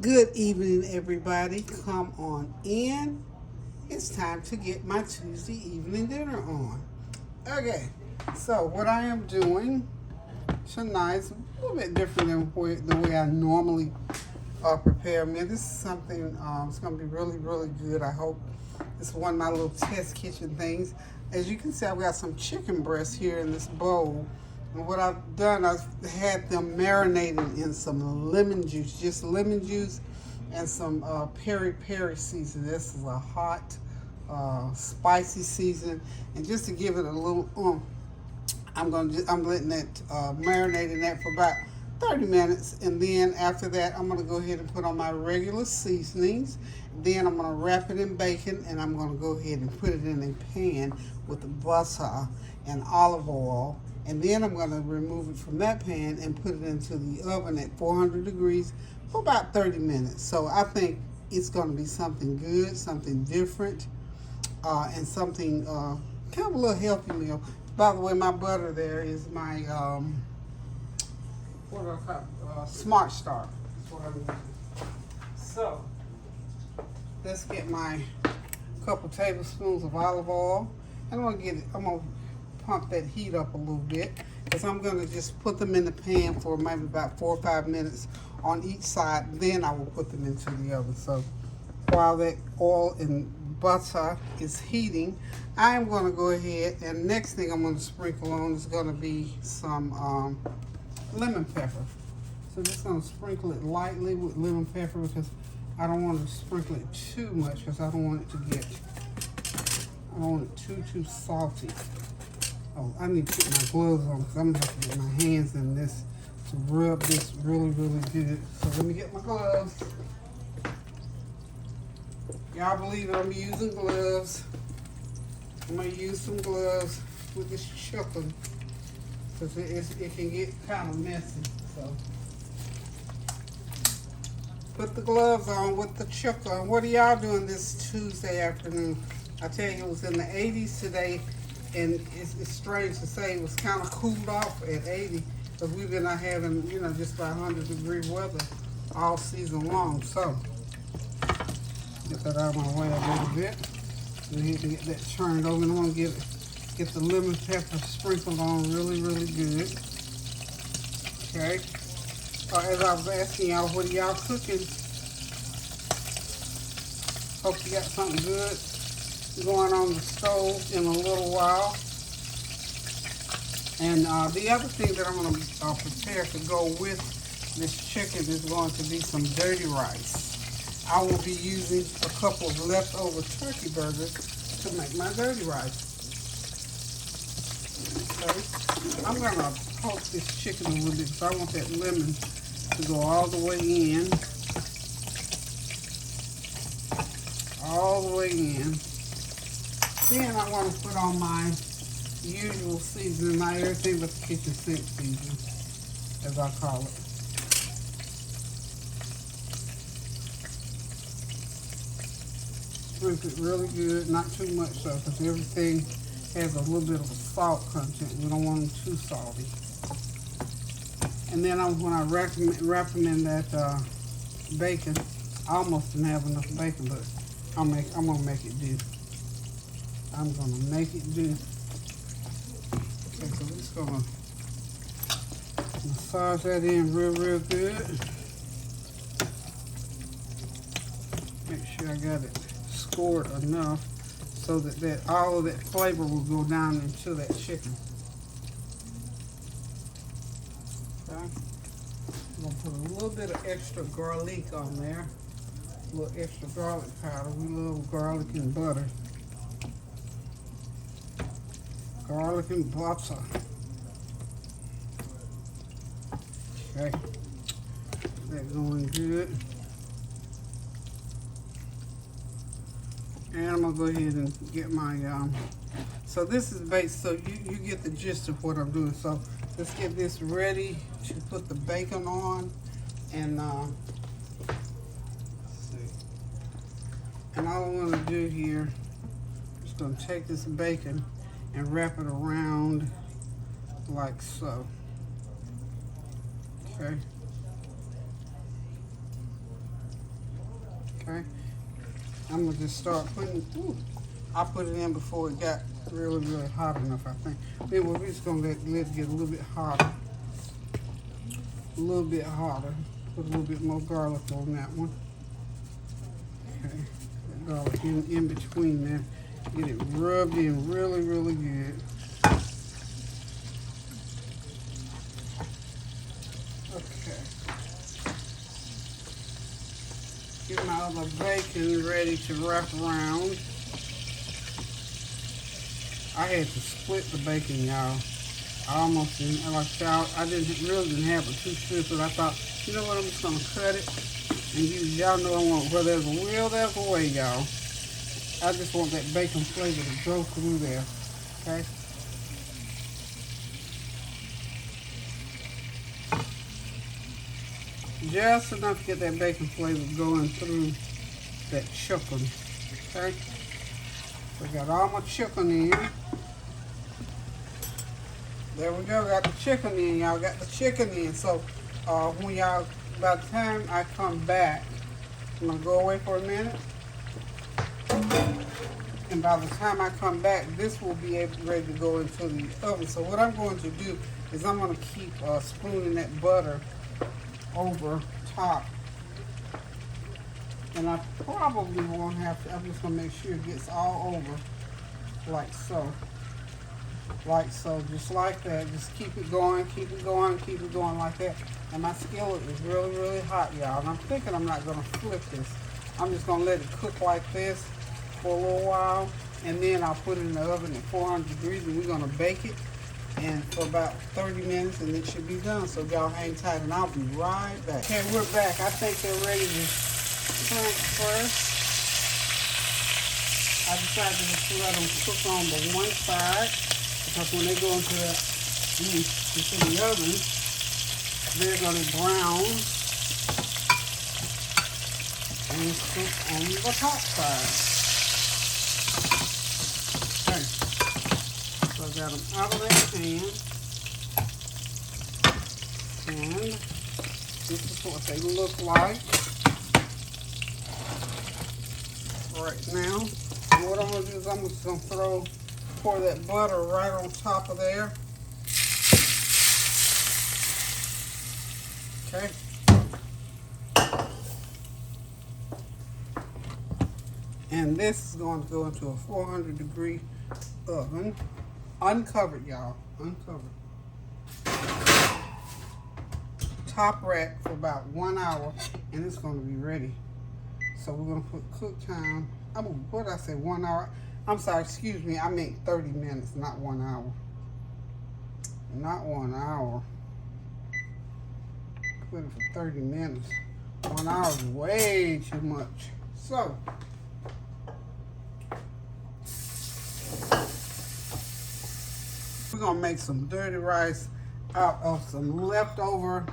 Good evening, everybody. Come on in. It's time to get my Tuesday evening dinner on. Okay, so what I am doing tonight is a little bit different than the way I normally prepare meal. This is something it's going to be really, really good. I hope it's one of my little test kitchen things. As you can see, I've got some chicken breasts here in this bowl. And what I've done, I've had them marinated in some lemon juice, just lemon juice and some peri peri season. This is a hot, spicy season. And just to give it a little I'm letting that marinate in that for about 30 minutes, and then after that I'm gonna go ahead and put on my regular seasonings. Then I'm gonna wrap it in bacon, and I'm gonna go ahead and put it in a pan with butter and olive oil, and then I'm gonna remove it from that pan and put it into the oven at 400 degrees for about 30 minutes. So I think it's gonna be something good, something different, and something kind of a little healthy meal. By the way, my butter there is my what do I call it? Smart Start. That's what I'm using. So let's get my couple tablespoons of olive oil, and I'm gonna pump that heat up a little bit, because I'm gonna just put them in the pan for maybe about 4 or 5 minutes on each side. Then I will put them into the oven. So while that oil and butter is heating, I'm going to go ahead, and next thing I'm going to sprinkle on is going to be some lemon pepper. So just going to sprinkle it lightly with lemon pepper, because I don't want to sprinkle it too much, because I don't want it too salty. Oh, I need to put my gloves on, because I'm going to have to get my hands in this to rub this really, really good. So let me get my gloves. Y'all believe it, I'm using gloves. I'm going to use some gloves with this chicken, because it can get kind of messy. So put the gloves on with the chicken. What are y'all doing this Tuesday afternoon? I tell you, it was in the 80s today, and it's strange to say it was kind of cooled off at 80, because we've been having, just about 100-degree weather all season long. So get that out of my way a little bit. We need to get that turned over, and I'm gonna get the lemon pepper sprinkled on really, really good. Okay. As I was asking y'all, what are y'all cooking? Hope you got something good going on the stove in a little while. And the other thing that I'm gonna prepare to go with this chicken is going to be some dirty rice. I will be using a couple of leftover turkey burgers to make my dirty rice. Okay. I'm going to poke this chicken a little bit, because I want that lemon to go all the way in. All the way in. Then I want to put on my usual seasoning, my everything but the kitchen sink seasoning, as I call it. Sprinkle it really good, not too much so, because everything has a little bit of a salt content. We don't want them too salty. And then when I wrap them in that bacon, I almost didn't have enough bacon, but I'm gonna make it do. I'm gonna make it do. Okay, so we're just gonna massage that in real, real good. Make sure I got it scored enough so that all of that flavor will go down into that chicken. Okay. I'm gonna put a little bit of extra garlic on there. A little extra garlic powder. We love garlic and butter. Garlic and butter. Okay. That going good. And I'm gonna go ahead and get my so this is based, so you get the gist of what I'm doing. So let's get this ready to put the bacon on, and let's see. And all I'm gonna do here, I'm just gonna take this bacon and wrap it around like so. Okay. Okay. I'm gonna just start putting. I put it in before it got really, really hot enough, I think. Then we're just gonna let it get a little bit hotter. A little bit hotter. Put a little bit more garlic on that one. Okay. That garlic in between there. Get it rubbed in really, really good. Okay. Get my other bacon ready to wrap around. I had to split the bacon, y'all. I almost didn't, like y'all, I really didn't have it too strips, but I thought, you know what, I'm just gonna cut it and use, y'all know I want, where there's a will, there's a way, y'all. I just want that bacon flavor to go through there, okay? Just enough to get that bacon flavor going through that chicken, okay? So I got all my chicken in. There we go, got the chicken in, y'all. Got the chicken in. So when y'all, by the time I come back, I'm gonna go away for a minute. And by the time I come back, this will be ready to go into the oven. So what I'm going to do is I'm gonna keep spooning that butter over top. And I probably won't have to, I'm just gonna make sure it gets all over, like so. Like so, just like that. Just keep it going, keep it going, keep it going like that. And my skillet is really, really hot, y'all. And I'm thinking I'm not gonna flip this. I'm just gonna let it cook like this for a little while. And then I'll put it in the oven at 400 degrees and we're gonna bake it. And for about 30 minutes and it should be done. So y'all hang tight and I'll be right back. Okay, we're back. I think they're ready to transfer. I decided to just let them cook on the one side because when they go into the oven, they're going to brown and cook on the top side. Okay, so I got them out of that pan, and this is what they look like right now. And what I'm going to do is I'm just going to pour that butter right on top of there. Okay. And this is going to go into a 400 degree oven. Uncovered, y'all. Uncovered. Top rack for about 1 hour and it's going to be ready. So we're going to put cook time. What did I say, 1 hour? I'm sorry, excuse me, I meant 30 minutes, not 1 hour. Not 1 hour. Put it for 30 minutes. 1 hour is way too much. So, we're gonna make some dirty rice out of some leftover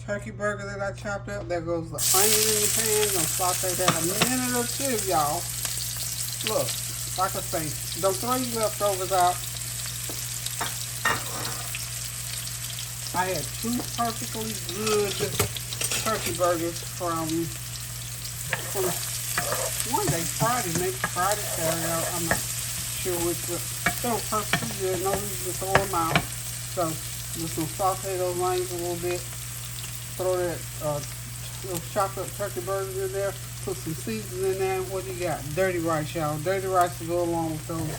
turkey burger that I chopped up. There goes the onion in the pan. Gonna saute that a minute or two, y'all. Look, like I say, don't throw your leftovers out. I had 2 perfectly good turkey burgers from one day, Friday, maybe Friday, Saturday. I'm not sure which, but they were perfectly good. No reason to throw them out. So, just gonna saute those onions a little bit. Throw that those chopped up turkey burgers in there. Put some seasoning in there. What you got? Dirty rice, y'all. Dirty rice to go along with those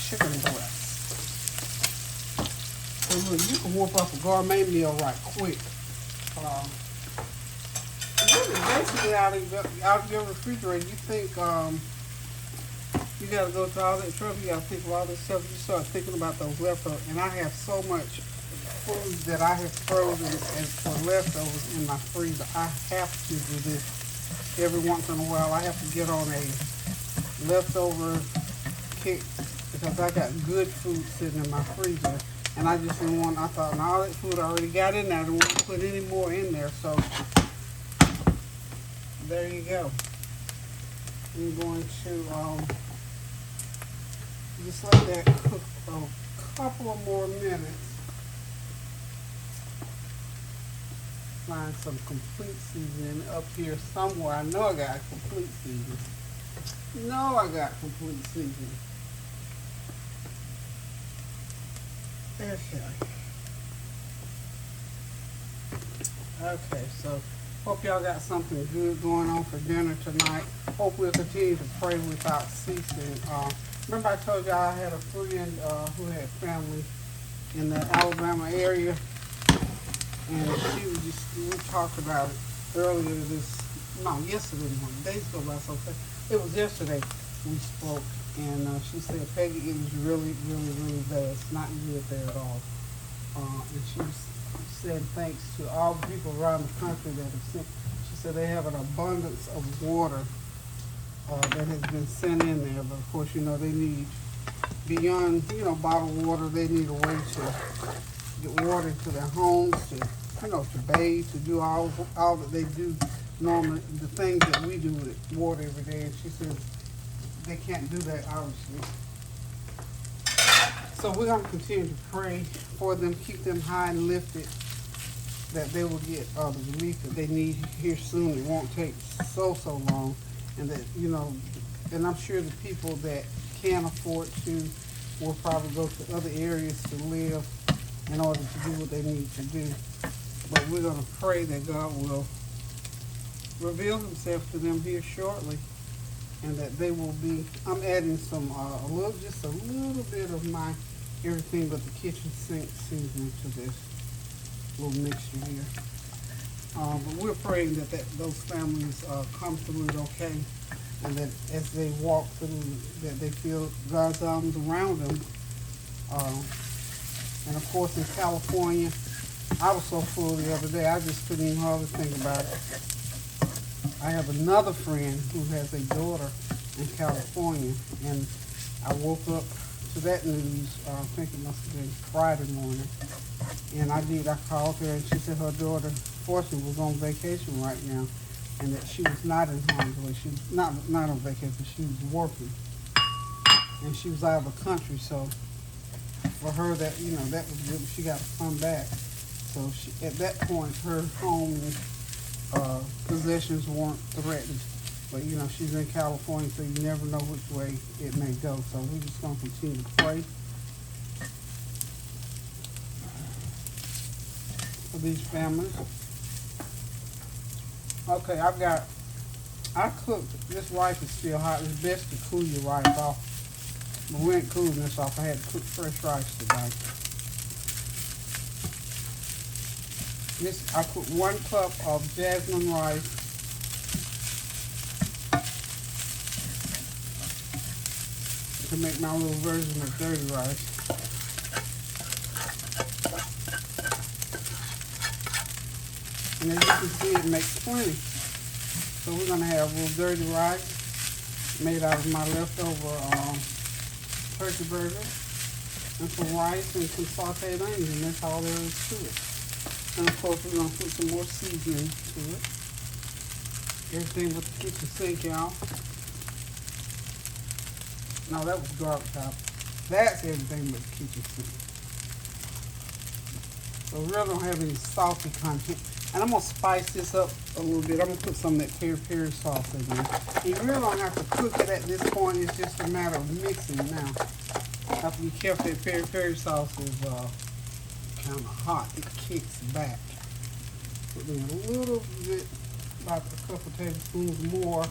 chicken breasts. So look, you can whoop up a gourmet meal right quick. Really, basically out of your refrigerator, you think you gotta go through all that trouble. You gotta think of all this stuff. You start thinking about those leftovers, and I have so much food that I have frozen as for leftovers in my freezer. I have to do this every once in a while. I have to get on a leftover kick because I got good food sitting in my freezer, and I just didn't want. I thought, and all that food I already got in there. I don't want to put any more in there. So there you go. I'm going to just let that cook a couple of more minutes. find some complete seasoning up here somewhere. I know I got complete seasoning. No, I got complete seasoning. Okay. Okay, so hope y'all got something good going on for dinner tonight. Hope we'll continue to pray without ceasing. Remember I told y'all I had a friend who had family in the Alabama area, and she was we talked about it earlier yesterday morning. Days go by so fast. It was yesterday we spoke, and she said, Peggy, it was really, really, really bad. It's not good there at all. And she said thanks to all the people around the country that have sent. She said they have an abundance of water that has been sent in there, but of course, they need, beyond, bottled water, they need a way to get water into their homes, to bathe, to do all that they do normally, the things that we do with water every day. And she said they can't do that, obviously. So we're going to continue to pray for them, keep them high and lifted, that they will get the relief that they need here soon. It won't take so long. And that, and I'm sure the people that can't afford to will probably go to other areas to live in order to do what they need to do. But we're going to pray that God will reveal himself to them here shortly, and that they will be, I'm adding some, just a little bit of my everything but the kitchen sink seasoning to this little mixture here. But we're praying that those families come through it okay, and that as they walk through, that they feel God's arms around them. And of course in California, I was so full the other day, I just couldn't even hardly think about it. I have another friend who has a daughter in California, and I woke up to that news, I think it must have been Friday morning, and I called her, and she said her daughter, fortunately, was on vacation right now, and that she was not in harm's way. She was not on vacation, she was working, and she was out of the country, so for her that, that was good, she got to come back. So at that point, her home and possessions weren't threatened. But, she's in California, so you never know which way it may go. So we're just going to continue to pray for these families. Okay, I cooked, this rice is still hot. It's best to cool your rice off. But we ain't cooling this off. I had to cook fresh rice today. I put 1 cup of Jasmin Rice, to make my little version of dirty rice. And as you can see, it makes plenty. So we're going to have a little dirty rice made out of my leftover turkey burger, and some rice and some sauteed onions, and that's all there is to it. And of course, we're going to put some more seasoning to it. Everything with the kitchen sink, y'all. No, that was garlic top. That's everything but the kitchen sink. So we really don't have any salty content. And I'm going to spice this up a little bit. I'm going to put some of that peri-peri sauce in there. You really don't have to cook it at this point. It's just a matter of mixing now. Have to be careful that peri-peri sauce is kind of hot. It kicks back. Put in a little bit, about a couple tablespoons more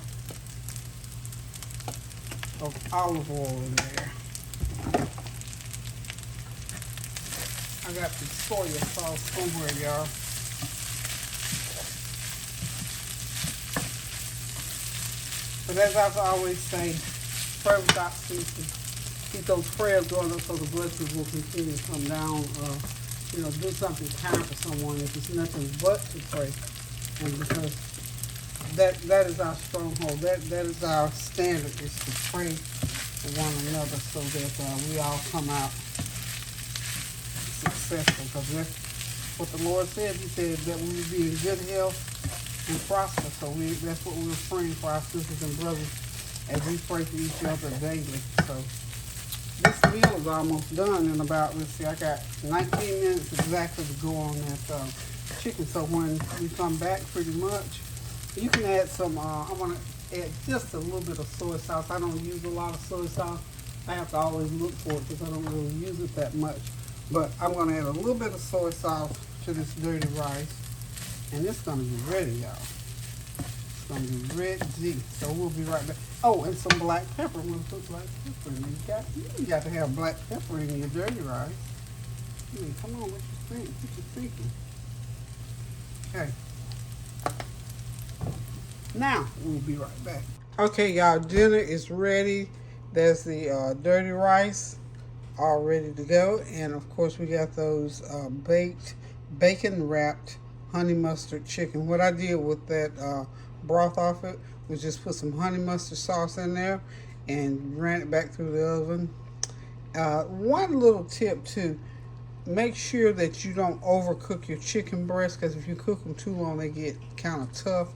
of olive oil in there. I got the soya sauce somewhere, y'all. But as I always say, pray without ceasing. Keep those prayers going up so the blessings will continue to come down. Do something kind for someone if it's nothing but to pray. And because that is our stronghold. That is our standard, is to pray for one another so that we all come out successful. Because that's what the Lord said. He said that we would be in good health and prosper. So that's what we were praying for our sisters and brothers as we pray for each other daily. So this meal is almost done in about, let's see, I got 19 minutes exactly to go on that chicken. So when we come back, pretty much, you can add some, I want to add just a little bit of soy sauce. I don't use a lot of soy sauce. I have to always look for it because I don't really use it that much. But I'm going to add a little bit of soy sauce to this dirty rice. And it's going to be ready, y'all. It's going to be ready. So we'll be right back. Oh, and some black pepper. We'll put black pepper in. You got to have black pepper in your dirty rice. Come on, what you think? What you thinking? Okay. Now, we'll be right back. Okay, y'all, dinner is ready. There's the dirty rice all ready to go. And, of course, we got those baked, bacon-wrapped honey mustard chicken. What I did with that broth off it was just put some honey mustard sauce in there and ran it back through the oven. One little tip, too. Make sure that you don't overcook your chicken breasts, because if you cook them too long, they get kind of tough.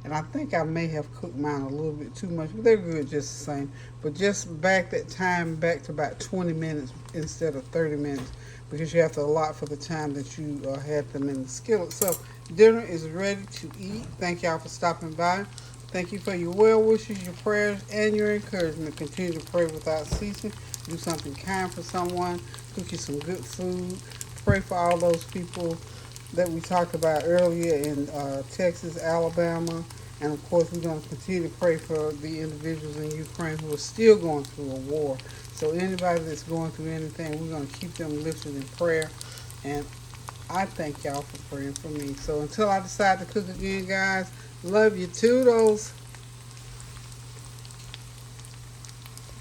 And I think I may have cooked mine a little bit too much, but they're good just the same. But just back that time back to about 20 minutes instead of 30 minutes, because you have to allot for the time that you had them in the skillet. So dinner is ready to eat. Thank y'all for stopping by. Thank you for your well wishes, your prayers, and your encouragement. Continue to pray without ceasing. Do something kind for someone. Cook you some good food. Pray for all those people that we talked about earlier in Texas, Alabama. And of course, we're going to continue to pray for the individuals in Ukraine who are still going through a war. So anybody that's going through anything, we're going to keep them lifted in prayer. And I thank y'all for praying for me. So until I decide to cook again, guys, love you, toodles.